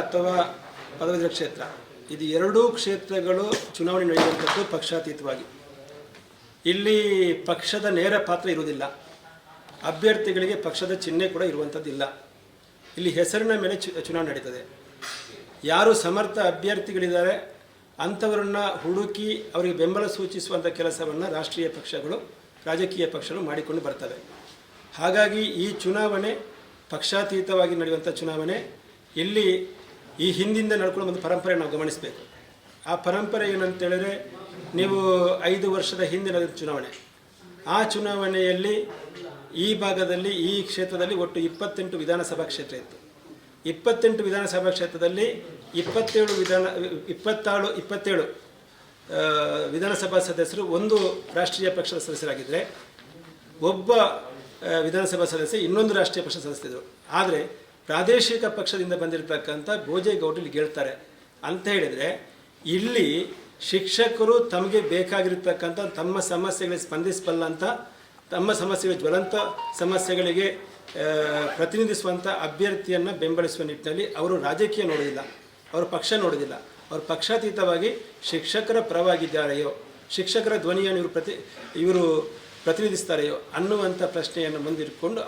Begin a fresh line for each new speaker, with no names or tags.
ಅಥವಾ ಪದವೀಧರ ಕ್ಷೇತ್ರ ಇದು ಎರಡೂ ಕ್ಷೇತ್ರಗಳು ಚುನಾವಣೆ ನಡೆಯುವಂಥದ್ದು ಪಕ್ಷಾತೀತವಾಗಿ. ಇಲ್ಲಿ ಪಕ್ಷದ ನೇರ ಪಾತ್ರ ಇರುವುದಿಲ್ಲ, ಅಭ್ಯರ್ಥಿಗಳಿಗೆ ಪಕ್ಷದ ಚಿಹ್ನೆ ಕೂಡ ಇರುವಂಥದ್ದಿಲ್ಲ. ಇಲ್ಲಿ ಹೆಸರಿನ ಮೇಲೆ ಚುನಾವಣೆ ನಡೀತದೆ. ಯಾರು ಸಮರ್ಥ ಅಭ್ಯರ್ಥಿಗಳಿದ್ದಾರೆ ಅಂಥವರನ್ನು ಹುಡುಕಿ ಅವರಿಗೆ ಬೆಂಬಲ ಸೂಚಿಸುವಂಥ ಕೆಲಸವನ್ನು ರಾಷ್ಟ್ರೀಯ ಪಕ್ಷಗಳು, ರಾಜಕೀಯ ಪಕ್ಷಗಳು ಮಾಡಿಕೊಂಡು ಬರ್ತವೆ. ಹಾಗಾಗಿ ಈ ಚುನಾವಣೆ ಪಕ್ಷಾತೀತವಾಗಿ ನಡೆಯುವಂಥ ಚುನಾವಣೆ. ಇಲ್ಲಿ ಈ ಹಿಂದಿಂದ ನಡ್ಕೊಂಡು ಬಂದ ಪರಂಪರೆ ನಾವು ಗಮನಿಸಬೇಕು. ಆ ಪರಂಪರೆ ಏನಂತೇಳಿದ್ರೆ, ನೀವು 5 ವರ್ಷದ ಹಿಂದೆ ನಡೆದ ಚುನಾವಣೆ, ಆ ಚುನಾವಣೆಯಲ್ಲಿ ಈ ಭಾಗದಲ್ಲಿ ಈ ಕ್ಷೇತ್ರದಲ್ಲಿ ಒಟ್ಟು 28 ವಿಧಾನಸಭಾ ಕ್ಷೇತ್ರ ಇತ್ತು. 28 ವಿಧಾನಸಭಾ ಕ್ಷೇತ್ರದಲ್ಲಿ 27 ವಿಧಾನಸಭಾ ಸದಸ್ಯರು ಒಂದು ರಾಷ್ಟ್ರೀಯ ಪಕ್ಷದ ಸದಸ್ಯರಾಗಿದ್ದರೆ, ಒಬ್ಬ ವಿಧಾನಸಭಾ ಸದಸ್ಯ ಇನ್ನೊಂದು ರಾಷ್ಟ್ರೀಯ ಪಕ್ಷದ ಸದಸ್ಯರು. ಆದರೆ ಪ್ರಾದೇಶಿಕ ಪಕ್ಷದಿಂದ ಬಂದಿರತಕ್ಕಂಥ ಭೋಜೇಗೌಡರು ಇಲ್ಲಿ ಹೇಳ್ತಾರೆ ಅಂತ ಹೇಳಿದರೆ, ಇಲ್ಲಿ ಶಿಕ್ಷಕರು ತಮಗೆ ಬೇಕಾಗಿರತಕ್ಕಂಥ ತಮ್ಮ ಸಮಸ್ಯೆಗಳಿಗೆ ಸ್ಪಂದಿಸಬಲ್ಲಂಥ, ತಮ್ಮ ಸಮಸ್ಯೆಗಳ ಜ್ವಲಂತ ಸಮಸ್ಯೆಗಳಿಗೆ ಪ್ರತಿನಿಧಿಸುವಂಥ ಅಭ್ಯರ್ಥಿಯನ್ನು ಬೆಂಬಲಿಸುವ ನಿಟ್ಟಿನಲ್ಲಿ ಅವರು ರಾಜಕೀಯ ನೋಡೋದಿಲ್ಲ, ಅವರು ಪಕ್ಷ ನೋಡೋದಿಲ್ಲ. ಅವರು ಪಕ್ಷಾತೀತವಾಗಿ ಶಿಕ್ಷಕರ ಪರವಾಗಿದ್ದಾರೆಯೋ, ಶಿಕ್ಷಕರ ಧ್ವನಿಯನ್ನು ಇವರು ಪ್ರತಿನಿಧಿಸ್ತಾರೆಯೋ ಅನ್ನುವಂಥ ಪ್ರಶ್ನೆಯನ್ನು ಮುಂದಿಟ್ಕೊಂಡು